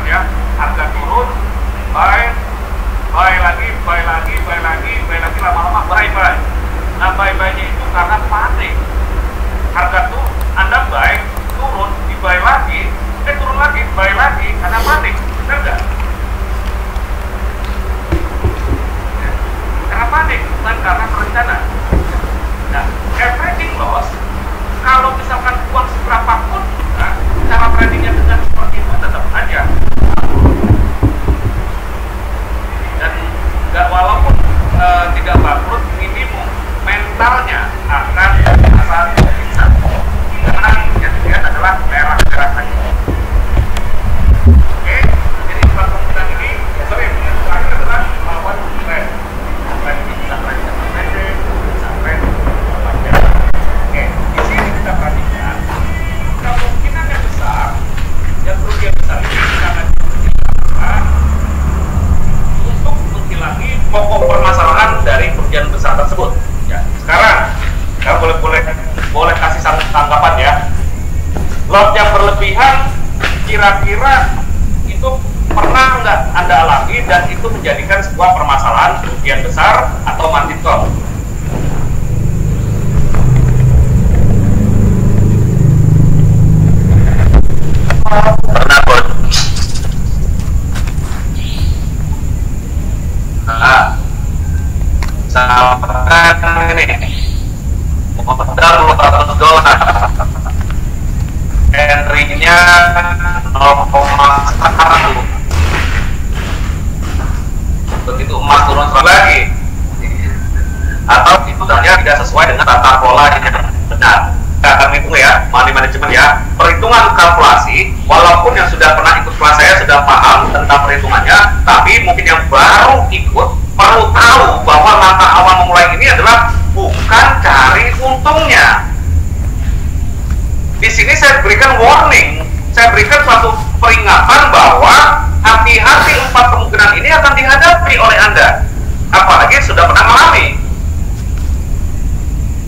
ya, harga turun, buy lagi, lama-lama buy. Nah, buy-nya itu karena panik. Harga tuh Anda buy, turun, di-buy lagi, turun lagi, buy lagi, karena panik. Benar nggak? Ya. Karena panik, bukan karena perencanaan. Nah, trading loss, kalau misalkan uang seberapapun, nah, cara tradingnya dengan seperti itu tetap aja. Dan nggak, walaupun tidak bangkrut, minimum mentalnya akan bisa. Karena yang dilihat adalah merah-merah saja. Oke, jadi empat kemungkinan ini, yang terakhir adalah melawan trend. Trend ini bisa trend jangka pendek, bisa trend jangka panjang. Oke, di sini kita perhatikan kemungkinan yang besar, yang kerugian besar ini karena untuk menghilangi pokok permasalahan dari kerugian besar tersebut. Ya, sekarang kita boleh kasih tanggapan ya. Lot yang berlebihan kira-kira itu pernah nggak Anda alami dan itu menjadikan sebuah permasalahan kerugian besar atau margin call? Pernah, Bos. Nah, misalkan ini modal $200, entry-nya 0,1. Begitu emas turun lagi, atau itu ternyata tidak sesuai dengan tata pola yang benar. Kami hitung ya, money management ya, perhitungan kalkulasi. Walaupun yang sudah pernah ikut kelas saya sudah paham tentang perhitungannya, tapi mungkin yang baru ikut perlu tahu bahwa langkah awal memulai ini adalah bukan cari untungnya. Di sini saya berikan warning, saya berikan suatu peringatan bahwa hati-hati 4 kemungkinan ini akan dihadapi oleh Anda, apalagi sudah pernah mengalami.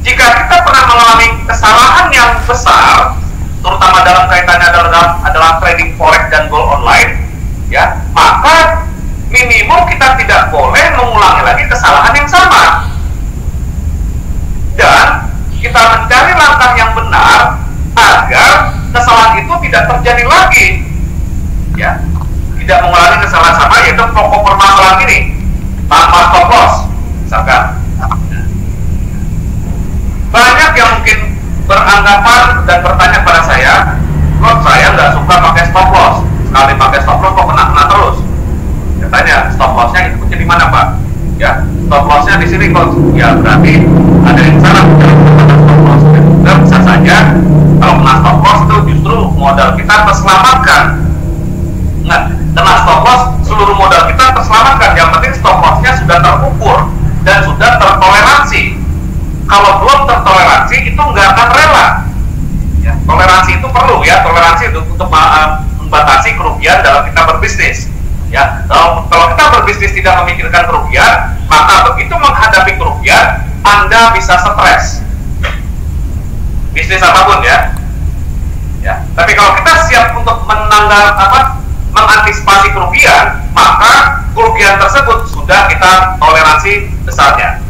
Jika kita pernah mengalami kesalahan yang besar, terutama dalam kaitannya adalah trading forex dan gold online, ya, maka minimum kita tidak boleh mengulangi lagi kesalahan yang sama. Dan kita mencari langkah yang benar agar kesalahan itu tidak terjadi lagi, ya, tidak mengulangi kesalahan sama, yaitu pokok permasalahan ini tanpa stop loss, misalkan. Banyak yang mungkin beranggapan dan bertanya pada saya, "Loh, saya nggak suka pakai stop loss. Sekali pakai stop loss kok kena terus." Katanya stop lossnya itu di mana, Pak? Ya, stop lossnya di sini kok. Ya, berarti ada yang salah. Stop loss juga bisa saja kalau kena stop loss itu justru modal kita terselamatkan. Nah, kena stop loss seluruh modal kita terselamatkan. Yang penting stop lossnya sudah terukur dan sudah tertoleransi. Kalau belum tertoleransi itu nggak akan rela. Ya, toleransi itu perlu ya, toleransi untuk membatasi kerugian dalam kita berbisnis. Ya, kalau kita berbisnis tidak memikirkan kerugian, maka begitu menghadapi kerugian, Anda bisa stres. Bisnis apapun ya. Ya, tapi kalau kita siap untuk mengantisipasi kerugian, maka kerugian tersebut sudah kita toleransi besarnya.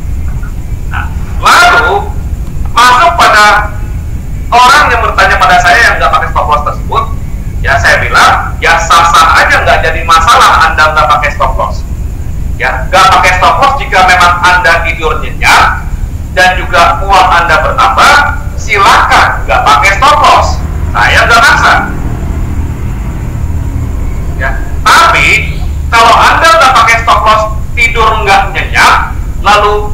Nah, lalu masuk pada orang yang bertanya pada saya yang nggak pakai stop loss tersebut. Ya, saya bilang, ya sah-sah aja, nggak jadi masalah Anda nggak pakai stop loss. Ya, nggak pakai stop loss jika memang Anda tidur nyenyak dan juga uang Anda bertambah, silakan nggak pakai stop loss. Saya nggak maksa. Ya, tapi kalau Anda nggak pakai stop loss, tidur nggak nyenyak, lalu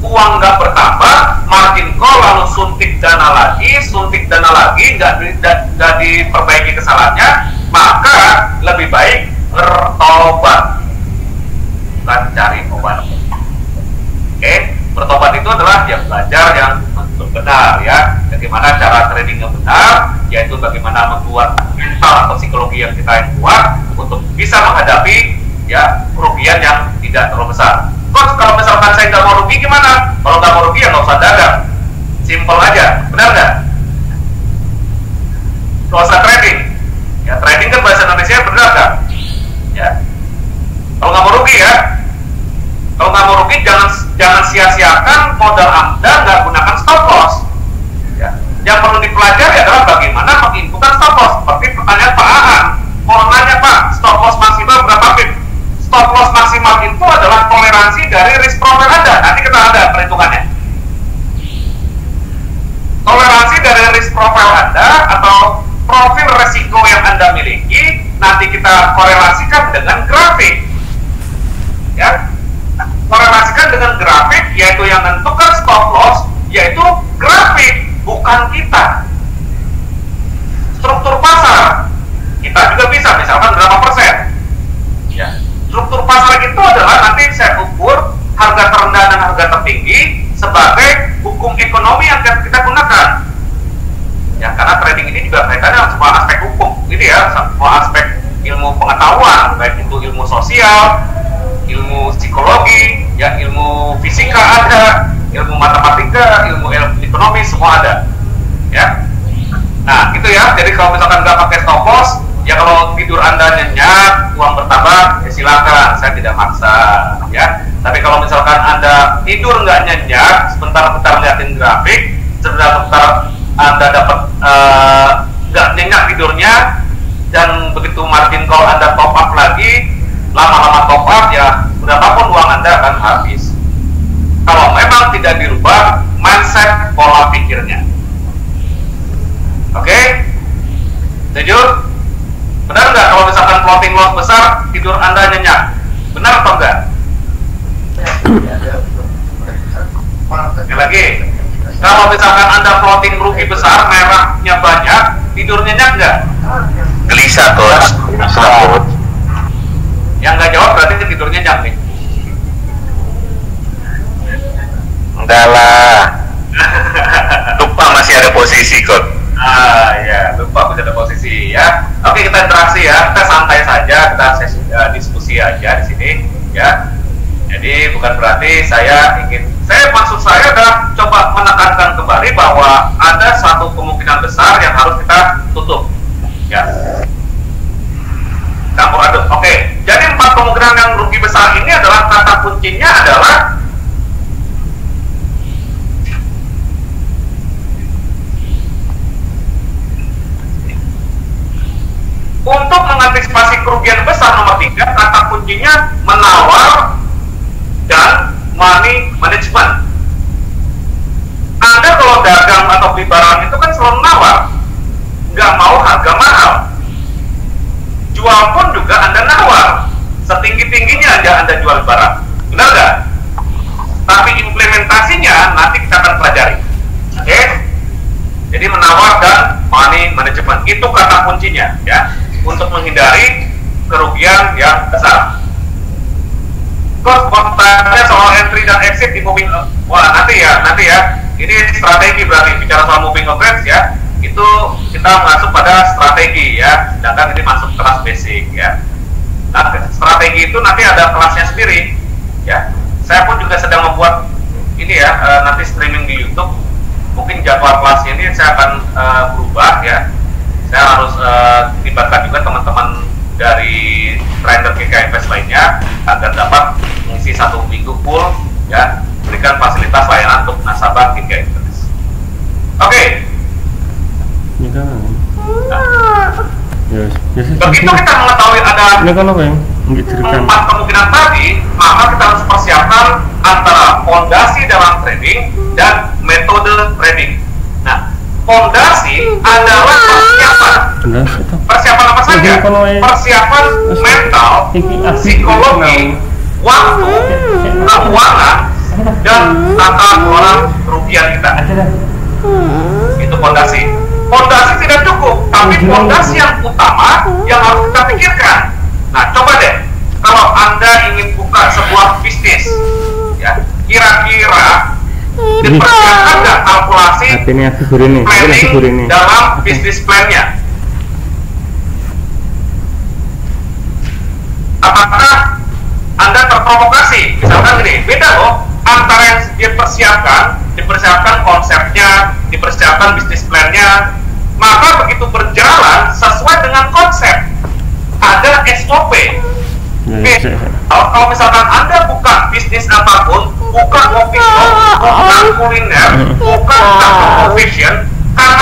uang nggak bertambah, margin call, lalu suntik dana lagi, nggak diperbaiki kesalahannya, maka lebih baik bertobat, bukan cari obat. Oke, bertobat itu adalah yang belajar yang benar ya, bagaimana cara trading yang benar, yaitu bagaimana membuat mental atau psikologi yang kita yang kuat untuk bisa menghadapi ya kerugian yang tidak terlalu besar. Coach, kalau misalkan saya nggak mau rugi gimana? Kalau nggak mau rugi ya nggak usah dagang, simple aja, benar nggak? Nggak usah trading. Ya, trading kan bahasa Indonesia benar nggak? kita miliki nanti kita korelasikan dengan grafik, ya. Korelasikan dengan grafik, yaitu yang menentukan stop loss yaitu grafik, bukan kita. Struktur pasar kita juga bisa, misalkan berapa persen, ya. Struktur pasar itu adalah nanti saya ukur harga terendah dan harga tertinggi sebagai hukum ekonomi yang akan kita gunakan, ya, karena trading ini juga kaitannya dengan semua aspek hukum gitu ya, semua aspek ilmu pengetahuan, baik itu ilmu sosial, ilmu psikologi, ya, ilmu fisika ada, ilmu matematika, ilmu ekonomi, semua ada, ya. Nah gitu ya, jadi kalau misalkan nggak pakai stop loss, ya kalau tidur Anda nyenyak, uang bertambah, ya silakan, saya tidak maksa, ya. Tapi kalau misalkan Anda tidur nggak nyenyak, sebentar-bentar liatin grafik, sebentar-bentar Anda dapat nggak nyenyak tidurnya, dan begitu margin call Anda top up lagi, lama-lama top up, ya berapapun uang Anda akan habis. Kalau memang tidak dirubah mindset pola pikirnya. Oke? Setuju? Benar nggak kalau misalkan floating loss besar, tidur Anda nyenyak? Benar atau enggak? Sekali lagi, kalau misalkan Anda floating rugi besar, merahnya banyak, tidur nyenyak nggak? Gelisah, Coach. Yang nggak jawab berarti tidur nyenyak nih. Enggak lah. Lupa masih ada posisi, Coach. Ya, lupa masih ada posisi, ya. Oke, kita interaksi ya, kita santai saja, kita diskusi aja di sini, ya. Jadi bukan berarti maksud saya adalah coba menekankan kembali bahwa ada satu kemungkinan besar yang harus kita tutup, ya. Campur aduk. Oke, jadi 4 kemungkinan yang rugi besar ini adalah kata kuncinya adalah untuk mengantisipasi kerugian besar. Nomor 3, kata kuncinya menawar dan money management. Anda kalau dagang atau beli barang itu kan selalu menawar, nggak mau harga mahal. Jual pun juga Anda nawar, setinggi-tingginya aja Anda jual barang, benar nggak? Tapi implementasinya nanti kita akan pelajari. Oke? Jadi menawar dan money management itu kata kuncinya, ya, untuk menghindari kerugian yang besar. Kok pertanyaannya soal entry dan exit di moving, wah nanti ya. Ini strategi berarti bicara soal moving average, ya. Itu kita masuk pada strategi, ya. Sedangkan ini masuk kelas basic, ya. Nah, strategi itu nanti ada kelasnya sendiri, ya. Saya pun juga sedang membuat ini, ya, nanti streaming di YouTube. Mungkin jadwal kelasnya ini saya akan berubah, ya. Saya harus libatkan juga teman-teman dari trader GKInvest lainnya agar dapat mengisi 1 minggu full, ya, berikan fasilitas layanan untuk nasabah GKInvest. Oke. Begitu kita mengetahui ada 4 kemungkinan tadi, maka kita harus persiapkan antara fondasi dalam trading dan metode trading. Nah, fondasi adalah persiapan. Persiapan apa saja? Persiapan mental, psikologi, waktu, keuangan, dan tata kelola kerugian kita. Itu fondasi. Fondasi tidak cukup, tapi fondasi yang utama yang harus kita pikirkan. Nah, coba deh, kalau Anda ingin buka sebuah bisnis, ya, kira-kira dipersiapkan nggak kalkulasi planning dalam bisnis plan-nya? Apakah Anda terprovokasi? Misalkan gini, beda loh antara yang dipersiapkan konsepnya, dipersiapkan bisnis plan-nya, maka begitu berjalan sesuai dengan konsep, ada SOP. Kalau misalkan Anda buka bisnis apapun, buka coffee shop, buka kuliner, buka transportation,